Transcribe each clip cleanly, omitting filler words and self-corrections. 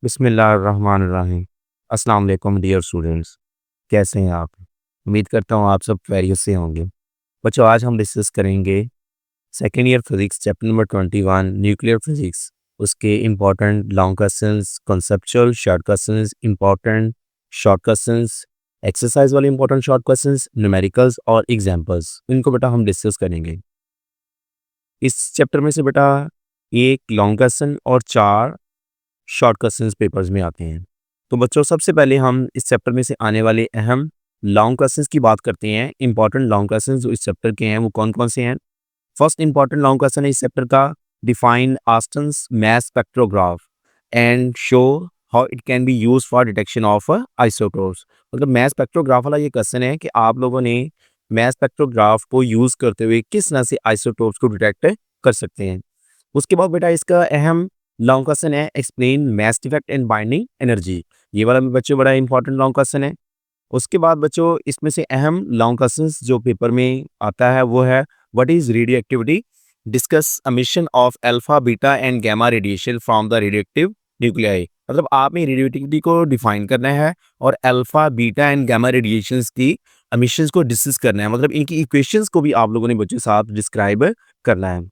बिस्मिल्लाहिर्रहमानिर्रहीम। अस्सलाम वालेकुम डियर स्टूडेंट्स, कैसे हैं आप? उम्मीद करता हूँ आप सब खैरियत से होंगे। बच्चों, आज हम डिस्कस करेंगे second year physics chapter number 21 nuclear physics, उसके important long questions, conceptual short questions, important short questions, exercise वाले इम्पोर्टेंट शॉर्ट क्वेश्चंस, न्यूमेरिकल्स और एग्जांपल्स, इनको बेटा हम डिस्कस करेंगे। इस चैप्टर में से बेटा एक लॉन्ग क्वेश्चन और 4 शॉर्ट क्वेश्चंस पेपर्स में आते हैं। तो बच्चों, सबसे पहले हम इस चैप्टर में से आने वाले अहम लॉन्ग क्वेश्चंस की बात करते हैं। इंपॉर्टेंट लॉन्ग क्वेश्चंस जो इस चैप्टर के हैं वो कौन कौन से हैं। फर्स्ट इंपॉर्टेंट लॉन्ग क्वेश्चन है इस चैप्टर का, define Aston's mass spectrograph and show how it can be use for detection of isotopes. मतलब मास स्पेक्ट्रोग्राफ वाला ये क्वेश्चन है कि आप लोगों ने मास स्पेक्ट्रोग्राफ को यूज करते हुए किस तरह से आइसोटोप्स को डिटेक्ट कर सकते हैं। उसके बाद बेटा इसका अहम लॉन्ग क्वेश्चन है, explain mass defect and binding energy. ये वाला भी बच्चों बड़ा इंपॉर्टेंट लॉन्ग क्वेश्चन है। उसके बाद बच्चों इसमें से अहम लॉन्ग क्वेश्चंस जो पेपर में आता है वो है, what is radio activity, discuss emission of alpha beta and gamma radiation from the radioactive nuclei. मतलब आपने रेडियो एक्टिविटी को डिफाइन करना है और alpha beta and gamma radiations की एमिशंस को डिस्कस करना है। मतलब इनकी इक्वेशंस को भी आप लोगों ने बच्चों साथ डिस्क्राइब करना है।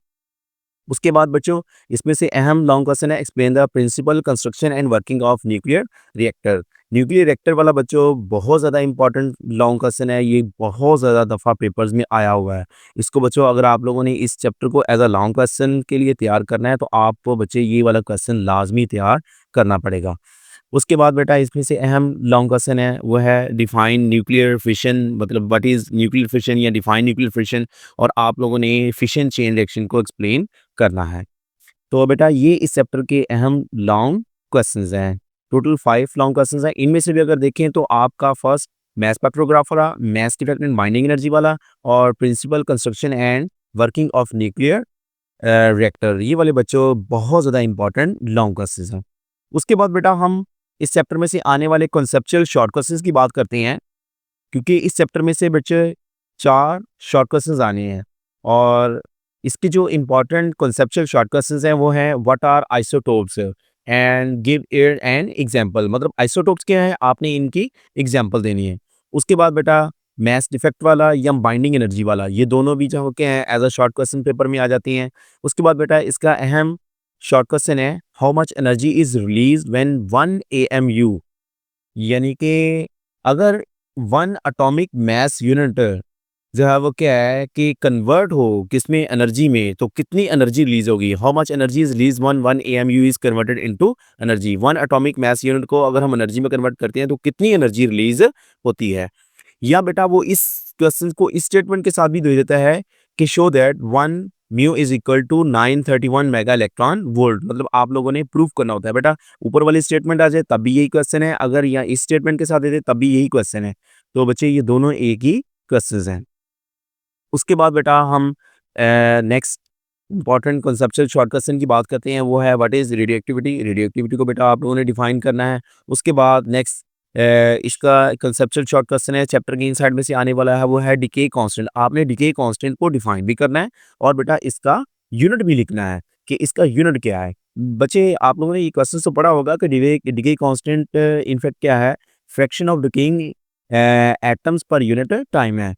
उसके बाद बच्चों इसमें से अहम लॉन्ग क्वेश्चन है, explain the principle construction and working of nuclear reactor. Nuclear reactor वाला बच्चों बहुत ज़्यादा इंपॉर्टेंट लॉन्ग क्वेश्चन है, ये बहुत ज़्यादा दफ़ा पेपर्स में आया हुआ है। इसको बच्चों अगर आप लोगों ने इस चैप्टर को एज अ लॉन्ग क्वेश्चन के लिए तैयार करना है तो आपको बच्चे ये वाला क्वेश्चन लाजमी तैयार करना पड़ेगा। उसके बाद बेटा इसमें से अहम लॉन्ग क्वेश्चन है वो है, डिफाइन न्यूक्लियर फिशन। मतलब व्हाट इज़ न्यूक्लियर फिशन या डिफाइन न्यूक्लियर फिशन, और आप लोगों ने फिशन चेन रिएक्शन को एक्सप्लेन करना है। तो बेटा ये इस चैप्टर के अहम लॉन्ग क्वेश्चंस हैं। टोटल 5 लॉन्ग क्वेश्चंस हैं। इनमें से भी अगर देखें तो आपका फर्स्ट मास स्पेक्ट्रोग्राफ वाला, mass detect and binding energy वाला और principle construction and working of nuclear reactor, ये वाले बच्चों बहुत ज़्यादा इंपॉर्टेंट लॉन्ग क्वेश्चंस हैं। उसके बाद बेटा हम इस चैप्टर में से आने वाले कॉन्सेप्चुअल शॉर्ट क्वेश्चंस की बात करते हैं, क्योंकि इस चैप्टर में से बच्चे 4 शॉर्ट क्वेश्चंस आने हैं और इसकी जो इम्पोर्टेंट कॉन्सेप्चुअल शॉर्ट क्वेश्चंस हैं वो हैं, what are isotopes and give it an example. मतलब आइसोटोप्स क्या है, आपने इनकी एग्जांपल देनी है। उसके बाद बेटा मास डिफेक्ट वाला या बाइंडिंग एनर्जी वाला, ये दोनों भी जो क्या है as a short question paper में आ जाती हैं। उसके बाद बेटा इसका अहम शॉर्ट क्वेश्चन है, how much energy is release when 1 AMU, यानी कि अगर 1 एटॉमिक मास यूनिट जो है वो क्या है कि कन्वर्ट हो किसमें, एनर्जी में, तो कितनी एनर्जी रिलीज होगी। How much energy is release one 1 AMU is converted into energy. 1 atomic mass unit को अगर हम एनर्जी में कन्वर्ट करते हैं तो कितनी एनर्जी रिलीज होती है। या बेटा वो इस क्वेश्चन को इस स्टेटमेंट के साथ भी दे देता है कि show that 1 mu is equal to 931 mega electron volt. मतलब आप लोगों ने प्रूफ करना होता है। बेटा ऊपर वाली स्टेटमेंट आ जाए तब भी यही क्वेश्चन है, अगर यहाँ इस स्टेटमेंट के साथ दे दे तब भी यही क्वेश्चन है। तो बच्चे ये दोनों एक ही क्वेश्चन हैं। उसके बाद बेटा हम next important conceptual short question की बात करते हैं, वो है what is radio activity. Radio activity को बेटा आप लोगों ने डिफाइन करना है। उसके बाद नेक्स्ट इसका कॉन्सेप्चुअल शॉर्ट क्वेश्चन है, चैप्टर की इनसाइड में से आने वाला है, वो है डिके कांस्टेंट। आपने डिके कांस्टेंट को डिफाइन भी करना है और बेटा इसका यूनिट भी लिखना है कि इसका यूनिट क्या है। बच्चे आप लोगों ने ये क्वेश्चन तो पढ़ा होगा कि डिके कांस्टेंट इनफैक्ट क्या है, fraction of decaying atoms per unit time है।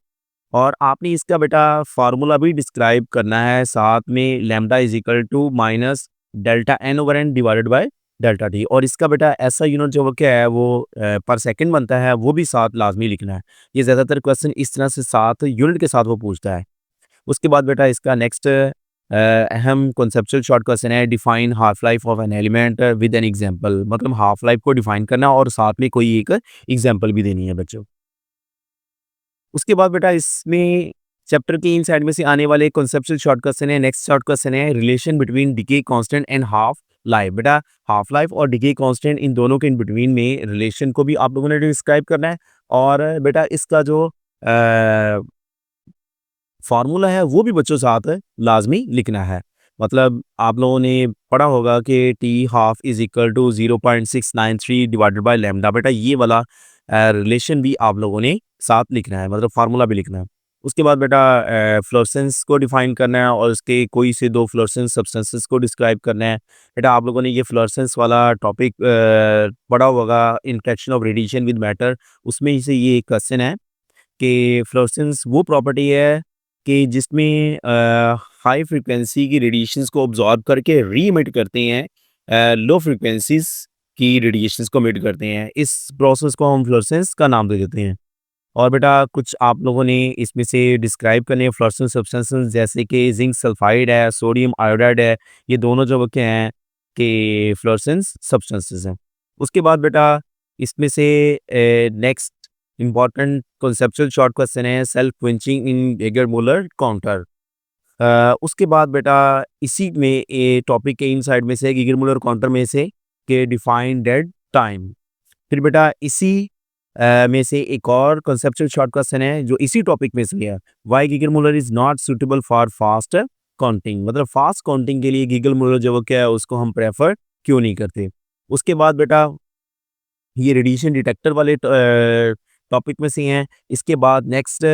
और आपने इसका बेटा फार्मूला भी डिस्क्राइब करना है, साथ में lambda is equal to minus delta N over N divided by delta t. और इसका बेटा ऐसा यूनिट जो वो क्या है वो पर सेकंड बनता है, वो भी साथ लाजमी लिखना है। ये ज़्यादातर क्वेश्चन इस तरह से साथ यूनिट के साथ वो पूछता है। उसके बाद बेटा इसका नेक्स्ट अहम कॉन्सेप्चुअल शॉर्ट क्वेश्चन है, define half life of an element with N example. मतलब हाफ लाइफ को डिफाइन करना और साथ में कोई एक एग्जांपल भी देनी है बच्चों। उसके बाद बेटा इसमें चैप्टर के इन साइड में से आने वाले कॉन्सेप्चुअल शॉर्ट क्वेश्चन है। नेक्स्ट शॉर्ट क्वेश्चन है, relation between decay constant and half life. बेटा हाफ लाइफ और डिके कांस्टेंट, इन दोनों के इन बिटवीन में रिलेशन को भी आप लोगों ने डिस्क्राइब करना है। और बेटा इसका जो फार्मूला है वो भी बच्चों साथ लाजमी लिखना है। मतलब आप लोगों ने पढ़ा होगा कि t half is equal to 0.693 divided by lambda. बेटा ये वाला रिलेशन भी आप लोगों ने साथ लिखना है, मतलब फार्मूला भी लिखना है। उसके बाद बेटा फ्लोरेसेंस को डिफाइन करना है और उसके कोई से दो फ्लोरेसेंस सब्सटेंसेस को डिस्क्राइब करना है। बेटा आप लोगों ने ये फ्लोरेसेंस वाला टॉपिक पढ़ा होगा, interaction of radiation with matter, उसमें ही से ये एक क्वेश्चन है कि फ्लोरेसेंस वो प्रॉपर्टी है कि जिसमें हाई फ्रीक्वेंसी की रेडिएशंस को ऑब्जॉर्ब करके री इमिट करते हैं, लो फ्रीक्वेंसीज की रेडिएशंस को इमिट करते हैं। इस प्रोसेस को हम फ्लोरेसेंस का नाम दे देते हैं। और बेटा कुछ आप लोगों ने इसमें से डिस्क्राइब करने हैं फ्लोरेसेंस सब्सटेंसेस, जैसे कि जिंक सल्फाइड है, सोडियम आयोडाइड है, ये दोनों जो क्या हैं कि फ्लोरेसेंस सब्सटेंसेस हैं। उसके बाद बेटा इसमें से next important conceptual short question है सेल्फ क्विंचिंग इन गीगर मूलर काउंटर। उसके बाद बेटा इसी में ए टॉपिक के इन साइड में से गीगर मूलर काउंटर में से के डिफाइन डेड टाइम। फिर बेटा इसी में से एक और कॉन्सेप्चुअल शॉर्ट क्वेश्चन है जो इसी टॉपिक में से है, why Geiger Muller is not suitable for fast counting, मतलब फास्ट काउंटिंग के लिए गीगर मूलर जो वो क्या है उसको हम प्रेफर क्यों नहीं करते। उसके बाद बेटा ये रेडिएशन डिटेक्टर वाले टॉपिक में से हैं। इसके बाद नेक्स्ट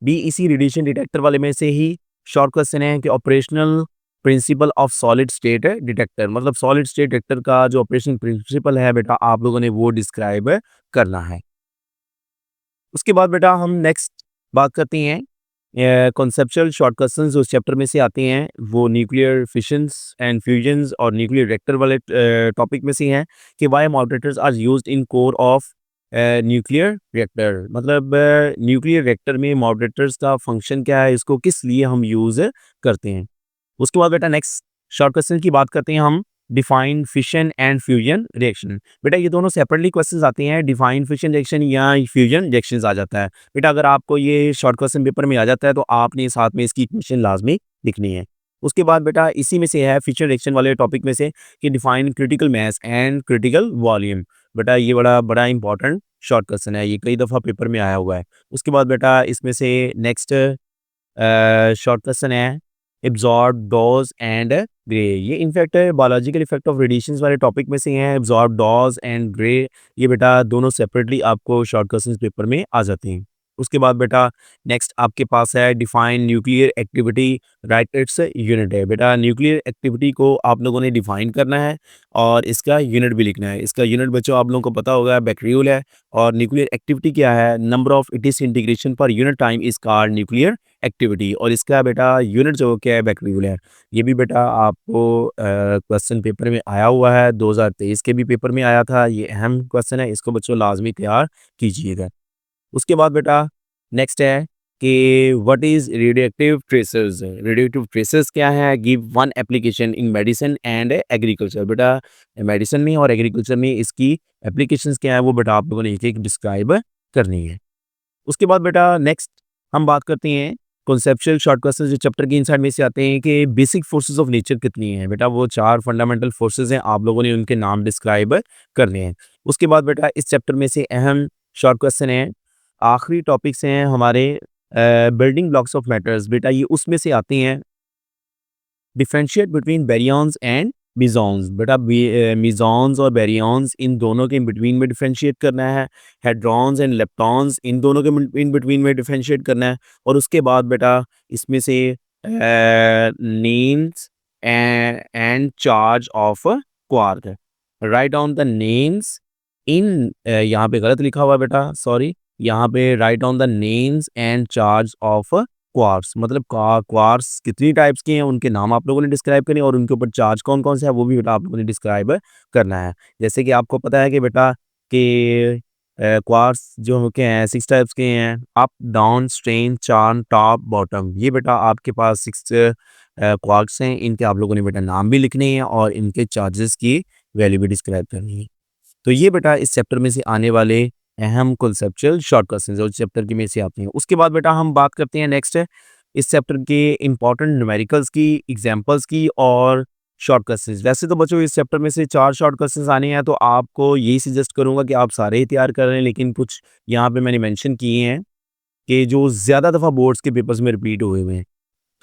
भी इसी रेडिएशन डिटेक्टर वाले में से ही शॉर्ट क्वेश्चन है कि operational principle of solid state detector, मतलब सॉलिड स्टेट डिटेक्टर का जो ऑपरेशन प्रिंसिपल है बेटा आप लोगों ने वो डिस्क्राइब करना है। उसके बाद बेटा हम नेक्स्ट बात करते हैं कॉन्सेप्चुअल शॉर्ट क्वेश्चंस जो चैप्टर में से आते हैं, वो न्यूक्लियर फिशंस एंड फ्यूजन्स और न्यूक्लियर रिएक्टर वाले टॉपिक में से हैं कि why moderators are used in core of nuclear reactor, मतलब न्यूक्लियर रिएक्टर में मॉडरेटर्स का फंक्शन क्या है, इसको किस लिए हम यूज़ करते हैं। उसके बाद बेटा नेक्स्ट शॉर्ट क्वेश्चन की बात करते हैं हम, define fission and fusion reaction. बेटा ये दोनों सेपरेटली क्वेश्चंस आते हैं, डिफाइन फिशन रिएक्शन या फ्यूजन रिएक्शंस आ जाता है। बेटा अगर आपको ये शॉर्ट क्वेश्चन पेपर में आ जाता है तो आपने साथ में इसकी इक्वेशन लाजमी लिखनी है। उसके बाद बेटा इसी में से है फिशन रिएक्शन वाले टॉपिक में से कि define critical mass and critical volume. बेटा ये बड़ा बड़ा इंपॉर्टेंट शॉर्ट क्वेश्चन है, ये कई दफ़ा पेपर में आया हुआ है। उसके बाद बेटा इसमें से नेक्स्ट शॉर्ट क्वेश्चन है एब्जॉर्ब डॉज एंड ग्रे। ये in fact biological effect of radiations वाले टॉपिक में से हैं, एब्जॉर्ब डॉज एंड ग्रे। ये बेटा दोनों सेपरेटली आपको शॉर्ट क्वेश्चंस पेपर में आ जाते हैं। उसके बाद बेटा नेक्स्ट आपके पास है define nuclear activity right its unit है। बेटा न्यूक्लियर एक्टिविटी को आप लोगों ने डिफाइन करना है और इसका यूनिट भी लिखना है। इसका यूनिट बच्चों आप लोगों को पता होगा बैक्टीरियल है, और न्यूक्लियर एक्टिविटी क्या है, number of it is integration per unit time is called nuclear activity, और इसका बेटा यूनिट जो क्या है बैक्टीरियल है। ये भी बेटा आपको क्वेश्चन पेपर में आया हुआ है, 2023 के भी पेपर में आया था। ये अहम क्वेश्चन है, इसको बच्चों लाजमी तैयार कीजिएगा। उसके बाद बेटा नेक्स्ट है कि what is radioactive traces. Radioactive traces क्या है, give one application in medicine and agriculture. बेटा मेडिसिन में और एग्रीकल्चर में इसकी एप्लीकेशंस क्या है वो बेटा आप लोगों ने एक एक डिस्क्राइब करनी है। उसके बाद बेटा नेक्स्ट हम बात करते हैं कॉन्सेप्चुअल शॉर्ट क्वेश्चन जो चैप्टर के इनसाइड में से आते हैं कि बेसिक फोर्सेस ऑफ नेचर कितनी हैं। बेटा वो 4 फंडामेंटल फोर्सेस हैं, आप लोगों ने उनके नाम डिस्क्राइब करने हैं। उसके बाद बेटा इस चैप्टर में से अहम शॉर्ट क्वेश्चन है, आखिरी टॉपिक्स हैं हमारे बिल्डिंग ब्लॉक्स ऑफ मैटर्स। बेटा ये उसमें से आते हैं डिफरेंशिएट बिटवीन बैरियंस एंड मिजॉन्स। बेटा मिजॉन्स और बैरियंस इन दोनों के बिटवीन में डिफरेंशिएट करना है, हेड्रॉन्स एंड लेप्टॉन्स इन दोनों के इन बिटवीन में डिफरेंशिएट करना है। और उसके बाद बेटा इसमें से names and charge of quark. Write down the names in, यहाँ पे गलत लिखा हुआ है बेटा, सॉरी, यहाँ पे write down the names and charge of quarks, मतलब क्वार्क्स कितनी टाइप्स के हैं उनके नाम आप लोगों ने डिस्क्राइब करने और उनके ऊपर चार्ज कौन कौन से है वो भी बेटा आप लोगों ने डिस्क्राइब करना है। जैसे कि आपको पता है कि बेटा कि क्वार्क्स जो के हैं 6 टाइप्स के हैं, up down strange charm top bottom. ये बेटा आपके पास 6 क्वार्क्स हैं, इनके आप लोगों ने बेटा नाम भी लिखने हैं और इनके चार्जेस की वैल्यू भी डिस्क्राइब करनी है। तो ये बेटा इस चैप्टर में से आने वाले अहम कॉन्सेप्चुअल शॉर्ट क्वेश्चंस जो चैप्टर की में से आते हैं। उसके बाद बेटा हम बात करते हैं नेक्स्ट इस चैप्टर के इंपॉर्टेंट न्यूमेरिकल्स की, एग्जांपल्स की और शॉर्ट क्वेश्चंस। वैसे तो बच्चों इस चैप्टर में से 4 शॉर्ट क्वेश्चंस आने हैं, तो आपको यही सजेस्ट करूंगा कि आप सारे ही तैयार कर लें, लेकिन कुछ यहाँ पे मैंने मेंशन किए हैं कि जो ज़्यादा दफ़ा बोर्ड्स के पेपर्स में रिपीट हुए हुए हैं।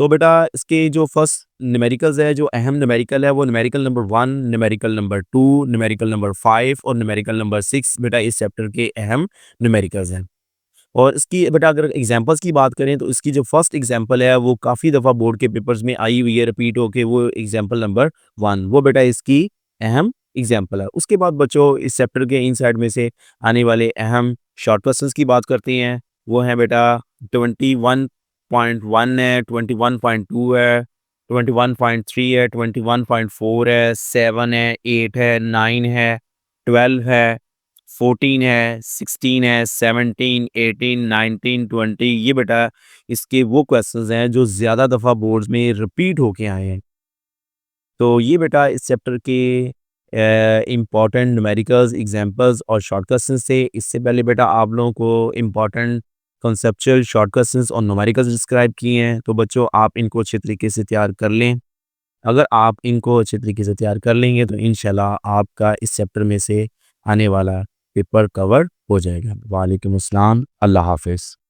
तो बेटा इसके जो फर्स्ट न्यूमेरिकल्स है, जो अहम न्यूमेरिकल है वो numerical number 1, numerical number 2, numerical number 5 और न्यूमेरिकल नंबर 6 बेटा इस चैप्टर के अहम न्यूमेरिकल्स हैं। और इसकी बेटा अगर एग्जांपल्स की बात करें तो इसकी जो फर्स्ट एग्जांपल है वो काफ़ी दफ़ा बोर्ड के पेपर्स में आई हुई है रिपीट होके, वो एग्जांपल नंबर 1 वो बेटा इसकी अहम एग्जांपल है। उसके बाद बच्चों इस चैप्टर के इन साइड में से आने वाले अहम शॉर्ट क्वेश्चंस की बात करते हैं। वो हैं बेटा 21.1 है, 21.2 है, 21.3 है, 21.4 है, 7 है, 8 है, 9 है, 12 है, 14 है, 16 है, 17, 18, 19, 20 ये बेटा इसके वो क्वेश्चंस हैं जो ज़्यादा दफ़ा बोर्ड्स में रिपीट होके आए हैं। तो ये बेटा इस चैप्टर के इम्पॉर्टेंट न्यूमेरिकल्स, एग्जांपल्स और शॉर्ट क्वेश्चंस थे। इससे पहले बेटा आप लोगों को इम्पॉर्टेंट कॉन्सेप्चुअल शॉर्ट क्वेश्चंस और न्यूमेरिकल्स डिस्क्राइब किए हैं, तो बच्चों आप इनको अच्छे तरीके से तैयार कर लें। अगर आप इनको अच्छे तरीके से तैयार कर लेंगे तो इंशाल्लाह आपका इस चैप्टर में से आने वाला पेपर कवर हो जाएगा। वालेकुम अस्सलाम, अल्लाह हाफ़िज़।